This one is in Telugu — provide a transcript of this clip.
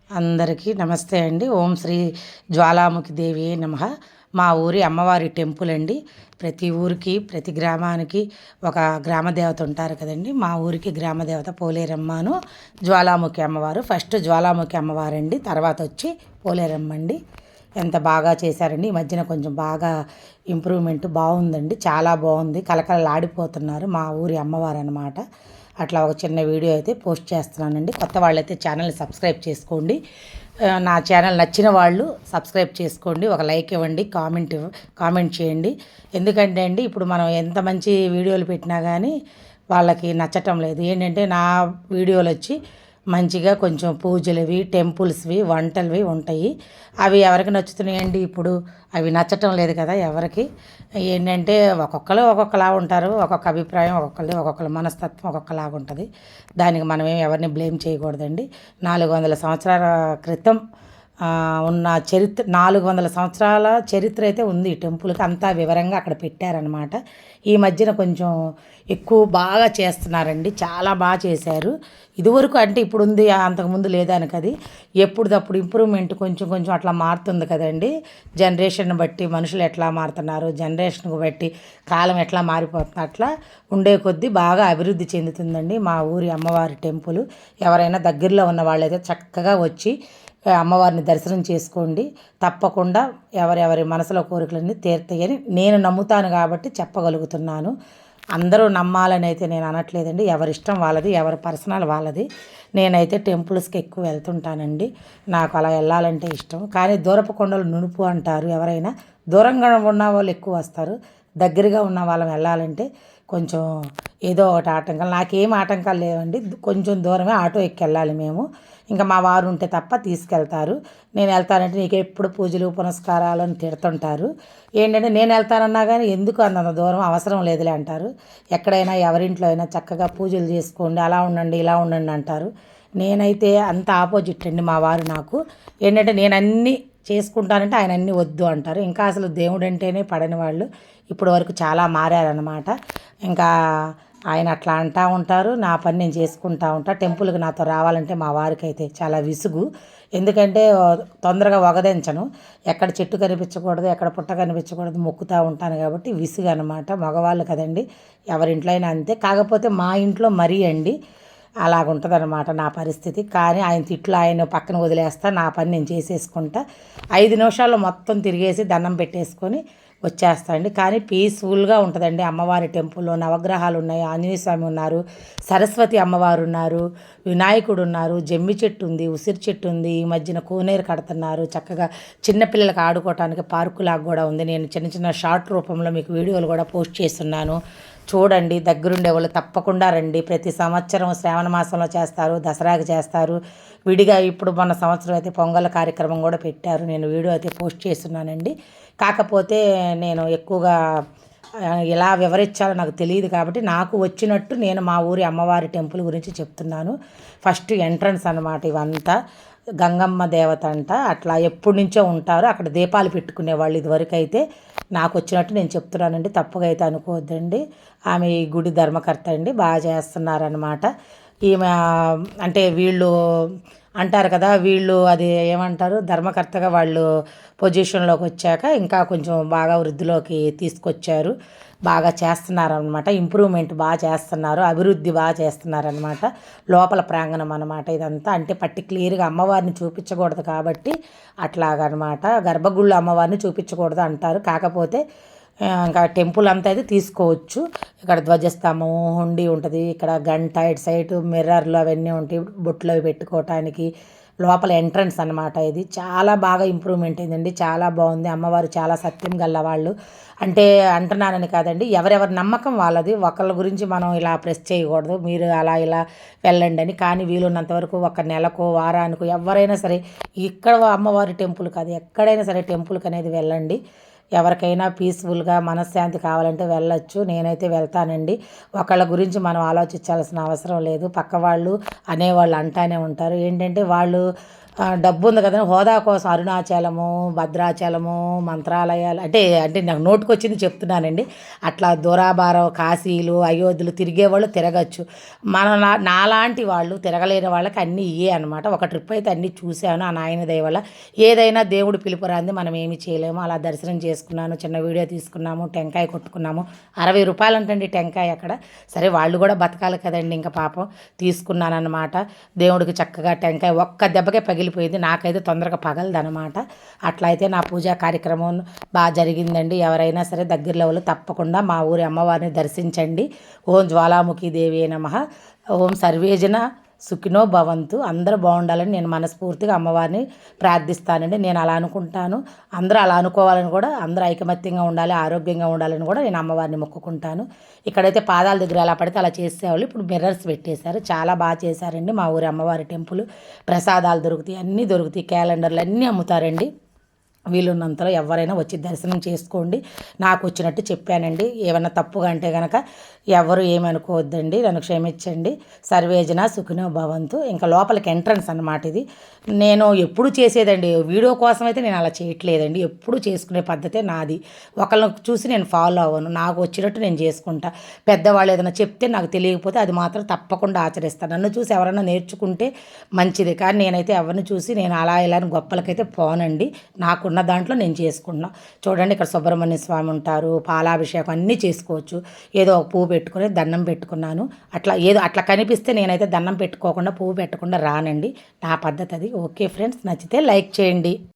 అందరికీ నమస్తే అండి. ఓం శ్రీ జ్వాలాముఖి దేవియే నమః. మా ఊరి అమ్మవారి టెంపుల్ అండి. ప్రతి ఊరికి, ప్రతి గ్రామానికి ఒక గ్రామ దేవత ఉంటారు కదండీ! మా ఊరికి గ్రామ దేవత పోలేరమ్మను, జ్వాలాముఖి అమ్మవారు. ఫస్ట్ జ్వాలాముఖి అమ్మవారండి. తర్వాత వచ్చి పోలేరమ్మ అండి. ఎంత బాగా చేశారండి. ఈ మధ్యన కొంచెం బాగా ఇంప్రూవ్మెంట్ బాగుందండి. చాలా బాగుంది. కలకలలాడిపోతున్నారు మా ఊరి అమ్మవారు అన్నమాట. అట్లా ఒక చిన్న వీడియో అయితే పోస్ట్ చేస్తున్నానండి. కొత్త వాళ్ళైతే ఛానల్ని సబ్స్క్రైబ్ చేసుకోండి. నా ఛానల్ నచ్చిన వాళ్ళు సబ్స్క్రైబ్ చేసుకోండి. ఒక లైక్ ఇవ్వండి, కామెంట్ చేయండి. ఎందుకంటే అండి ఇప్పుడు మనం ఎంత మంచి వీడియోలు పెట్టినా కానీ వాళ్ళకి నచ్చటం లేదు. ఏంటంటే నా వీడియోలు వచ్చి మంచిగా కొంచెం పూజలవి, టెంపుల్స్వి, వంటలవి ఉంటాయి. అవి ఎవరికి నచ్చుతున్నాయండి ఇప్పుడు? అవి నచ్చటం లేదు కదా ఎవరికి. ఏంటంటే ఒక్కొక్కరు ఒక్కొక్కలా ఉంటారు. ఒక్కొక్క అభిప్రాయం ఒక్కొక్కరి మనస్తత్వం ఒక్కొక్కలాగా ఉంటుంది. దానికి మనమేం ఎవరిని బ్లేమ్ చేయకూడదండి. 400 సంవత్సరాల క్రితం ఉన్న 400 సంవత్సరాల చరిత్ర అయితే ఉంది ఈ టెంపుల్కి. అంతా వివరంగా అక్కడ పెట్టారనమాట. ఈ మధ్యన కొంచెం ఎక్కువ బాగా చేస్తున్నారండి. చాలా బాగా చేశారు. ఇదివరకు అంటే ఇప్పుడు ఉంది, అంతకుముందు లేదానికి అది ఎప్పుడుదప్పుడు ఇంప్రూవ్మెంట్ కొంచెం కొంచెం అట్లా మారుతుంది కదండి. జనరేషన్ బట్టి మనుషులు ఎట్లా మారుతున్నారు, జనరేషన్కి బట్టి కాలం ఎట్లా మారిపోతుంది, అట్లా ఉండే కొద్దీ బాగా అభివృద్ధి చెందుతుందండి మా ఊరి అమ్మవారి టెంపుల్. ఎవరైనా దగ్గరలో ఉన్న వాళ్ళైతే చక్కగా వచ్చి అమ్మవారిని దర్శనం చేసుకోండి. తప్పకుండా ఎవరెవరి మనసులో కోరికలన్నీ తీరుతాయని నేను నమ్ముతాను కాబట్టి చెప్పగలుగుతున్నాను. అందరూ నమ్మాలని అయితే నేను అనట్లేదండి. ఎవరిష్టం వాళ్ళది, ఎవరి పర్సనల్ వాళ్ళది. నేనైతే టెంపుల్స్కి ఎక్కువ వెళ్తుంటానండి. నాకు అలా వెళ్ళాలంటే ఇష్టం. కానీ దూరపు కొండలు నునుపు అంటారు. ఎవరైనా దూరంగా ఉన్న వాళ్ళు ఎక్కువ వస్తారు. దగ్గరగా ఉన్న వాళ్ళం వెళ్ళాలంటే కొంచెం ఏదో ఒకటి ఆటంకాలు. నాకేం ఆటంకాలు లేవండి. కొంచెం దూరమే ఆటో ఎక్కి వెళ్ళాలి మేము. ఇంకా మా వారు ఉంటే తప్ప తీసుకెళ్తారు. నేను వెళ్తానంటే నీకు ఎప్పుడు పూజలు పునస్కారాలు అని తిడుతుంటారు. ఏంటంటే నేను వెళ్తానన్నా కానీ ఎందుకు అంత దూరం, అవసరం లేదులే అంటారు. ఎక్కడైనా ఎవరింట్లో అయినా చక్కగా పూజలు చేసుకోండి, అలా ఉండండి ఇలా ఉండండి అంటారు. నేనైతే అంత ఆపోజిట్ అండి మా వారు నాకు. ఏంటంటే నేను అన్నీ చేసుకుంటానంటే ఆయన అన్నీ వద్దు అంటారు. ఇంకా అసలు దేవుడు అంటేనే పడని వాళ్ళు ఇప్పటి వరకు చాలా మారారనమాట. ఇంకా ఆయన అట్లా అంటూ ఉంటారు. నా పని నేను చేసుకుంటూ ఉంటా. టెంపుల్కి నాతో రావాలంటే మా వారికి అయితే చాలా విసుగు. ఎందుకంటే తొందరగా వగదించను. ఎక్కడ చెట్టు కనిపించకూడదు, ఎక్కడ పుట్ట కనిపించకూడదు మొక్కుతూ ఉంటాను కాబట్టి విసుగు అనమాట. మగవాళ్ళు కదండి, ఎవరింట్లో అయినా అంతే. కాకపోతే మా ఇంట్లో మరీ అండి అలాగుంటుందన్నమాట నా పరిస్థితి. కానీ ఆయన తిట్లు ఆయన పక్కన వదిలేస్తా, నా పని నేను చేసేసుకుంటా. 5 నిమిషాల్లో మొత్తం తిరిగేసి దండం పెట్టేసుకొని వచ్చేస్తా అండి. కానీ పీస్ఫుల్గా ఉంటుందండి అమ్మవారి టెంపుల్లో. నవగ్రహాలు ఉన్నాయి, ఆంజనేయ స్వామి ఉన్నారు, సరస్వతి అమ్మవారు ఉన్నారు, వినాయకుడు ఉన్నారు, జమ్మి చెట్టు ఉంది, ఉసిరి చెట్టు ఉంది. ఈ మధ్యన కోనేరు కడుతున్నారు. చక్కగా చిన్నపిల్లలకు ఆడుకోవటానికి పార్కు లాగా కూడా ఉంది. నేను చిన్న చిన్న షార్ట్ రూపంలో మీకు వీడియోలు కూడా పోస్ట్ చేస్తున్నాను. చూడండి. దగ్గరుండే వాళ్ళు తప్పకుండా రండి. ప్రతి సంవత్సరం శ్రావణ మాసంలో చేస్తారు, దసరాకి చేస్తారు. విడిగా ఇప్పుడు మొన్న సంవత్సరం అయితే పొంగల్ కార్యక్రమం కూడా పెట్టారు. నేను వీడియో అయితే పోస్ట్ చేస్తున్నానండి. కాకపోతే నేను ఎక్కువగా ఎలా వివరించాలో నాకు తెలియదు కాబట్టి నాకు వచ్చినట్టు నేను మా ఊరి అమ్మవారి టెంపుల్ గురించి చెప్తున్నాను. ఫస్ట్ ఎంట్రన్స్ అన్నమాట ఇవంతా. గంగమ్మ దేవత అంట. అట్లా ఎప్పటి నుంచో ఉంటారు అక్కడ. దీపాలు పెట్టుకునేవాళ్ళు ఇదివరకు అయితే. నాకు వచ్చినట్టు నేను చెప్తున్నానండి, తప్పుగా అయితే అనుకోవద్దండి. ఆమె ఈ గుడి ధర్మకర్త అండి. బాగా చేస్తున్నారనమాట. ఈమె అంటే వీళ్ళు అంటారు కదా, వీళ్ళు అది ఏమంటారు, ధర్మకర్తగా వాళ్ళు పొజిషన్లోకి వచ్చాక ఇంకా కొంచెం బాగా వృద్ధిలోకి తీసుకొచ్చారు. బాగా చేస్తున్నారనమాట. ఇంప్రూవ్మెంట్ బాగా చేస్తున్నారు, అభివృద్ధి బాగా చేస్తున్నారనమాట. లోపల ప్రాంగణం అనమాట ఇదంతా. అంటే క్లియర్గా అమ్మవారిని చూపించకూడదు కాబట్టి అట్లాగనమాట. గర్భగుళ్ళు అమ్మవారిని చూపించకూడదు అంటారు. కాకపోతే ఇంకా టెంపుల్ అంతా అయితే తీసుకోవచ్చు. ఇక్కడ ధ్వజస్తంభం, హుండీ ఉంటుంది, ఇక్కడ గంట, ఇటు సైడ్ మిర్రర్లు అవన్నీ ఉంటాయి బొట్లు అవి పెట్టుకోవటానికి. లోపల ఎంట్రన్స్ అనమాట ఇది. చాలా బాగా ఇంప్రూవ్మెంట్ అయిందండి. చాలా బాగుంది. అమ్మవారు చాలా సత్యం గల్లవాళ్ళు. అంటే అంటున్నానని కాదండి, ఎవరెవరి నమ్మకం వాళ్ళది. ఒకళ్ళ గురించి మనం ఇలా ప్రెస్ చేయకూడదు, మీరు అలా ఇలా వెళ్ళండి అని. కానీ వీలున్నంత వరకు ఒక నెలకో వారానికో ఎవరైనా సరే ఇక్కడ అమ్మవారి టెంపుల్ కాదు, ఎక్కడైనా సరే టెంపుల్కి అనేది వెళ్ళండి. ఎవరికైనా పీస్ఫుల్గా మనశ్శాంతి కావాలంటే వెళ్ళొచ్చు. నేనైతే వెళ్తానండి. ఒకళ్ళ గురించి మనం ఆలోచించాల్సిన అవసరం లేదు. పక్క వాళ్ళు అనేవాళ్ళు అంటానే ఉంటారు. ఏంటంటే వాళ్ళు డబ్బు ఉంది కదండి, హోదా కోసం అరుణాచలము, భద్రాచలము, మంత్రాలయాలు అంటే అంటే నాకు నోటికొచ్చింది చెప్తున్నానండి. అట్లా దూరాభారం కాశీలు, అయోధ్యలు తిరిగేవాళ్ళు తిరగచ్చు. నాలాంటి వాళ్ళు తిరగలేని వాళ్ళకి అన్నీ ఇయ్యే అనమాట. ఒక ట్రిప్ అయితే అన్నీ చూశాను ఆ నాయన దయ వల్ల. ఏదైనా దేవుడు పిలుపురాంది మనం ఏమి చేయలేము. అలా దర్శనం చేసుకున్నాను, చిన్న వీడియో తీసుకున్నాము, టెంకాయ కొట్టుకున్నాము. 60 రూపాయలు అంటండి టెంకాయ అక్కడ. సరే వాళ్ళు కూడా బతకాలి కదండి, ఇంకా పాపం తీసుకున్నానన్నమాట. దేవుడికి చక్కగా టెంకాయ ఒక్క దెబ్బకే పగిలిపోయింది. నాకైతే తొందరగా పగలదనమాట. అట్లా అయితే నా పూజా కార్యక్రమం బాగా జరిగిందండి. ఎవరైనా సరే దగ్గరలో వాళ్ళు తప్పకుండా మా ఊరి అమ్మవారిని దర్శించండి. ఓం జ్వాలాముఖి దేవి నమః. ఓం సర్వేజన సుఖినో భవంతు. అందరూ బాగుండాలని నేను మనస్ఫూర్తిగా అమ్మవారిని ప్రార్థిస్తానండి. నేను అలా అనుకుంటాను. అందరూ అలా అనుకోవాలని కూడా, అందరూ ఐకమత్యంగా ఉండాలి, ఆరోగ్యంగా ఉండాలని కూడా నేను అమ్మవారిని మొక్కుకుంటాను. ఇక్కడైతే పాదాల దగ్గర ఎలా పడితే అలా చేసేవాళ్ళు. ఇప్పుడు మిర్రర్స్ పెట్టేశారు. చాలా బాగా చేశారండి మా ఊరి అమ్మవారి టెంపుల్. ప్రసాదాలు దొరుకుతాయి, అన్నీ దొరుకుతాయి, క్యాలెండర్లు అన్నీ అమ్ముతారండి. వీలున్నంతలో ఎవరైనా వచ్చి దర్శనం చేసుకోండి. నాకు వచ్చినట్టు చెప్పానండి. ఏమన్నా తప్పుగా అంటే కనుక ఎవరు ఏమనుకోవద్దండి, నన్ను క్షమించండి. సర్వేజన సుఖినో భవంతు. ఇంకా లోపలికి ఎంట్రన్స్ అన్నమాట ఇది. నేను ఎప్పుడు చేసేదండి, వీడియో కోసం అయితే నేను అలా చేయట్లేదండి. ఎప్పుడు చేసుకునే పద్ధతే నాది. ఒకళ్ళని చూసి నేను ఫాలో అవ్వను. నాకు వచ్చినట్టు నేను చేసుకుంటా. పెద్దవాళ్ళు ఏదైనా చెప్తే నాకు తెలియకపోతే అది మాత్రం తప్పకుండా ఆచరిస్తాను. నన్ను చూసి ఎవరైనా నేర్చుకుంటే మంచిది, కానీ నేనైతే ఎవరిని చూసి నేను అలా ఇలా అని గొప్పలకైతే పోనండి. నాకున్న దాంట్లో నేను చేసుకుంటున్నా. చూడండి, ఇక్కడ సుబ్రహ్మణ్య స్వామి ఉంటారు, పాలాభిషేకం అన్నీ చేసుకోవచ్చు. ఏదో ఒక పువ్వు పెట్టుకొని దండం పెట్టుకున్నాను. అట్లా కనిపిస్తే నేనైతే దండం పెట్టుకోకుండా పువ్వు పెట్టకుండా రానండి. నా పద్ధతి అది. ఓకే ఫ్రెండ్స్, నచ్చితే లైక్ చేయండి.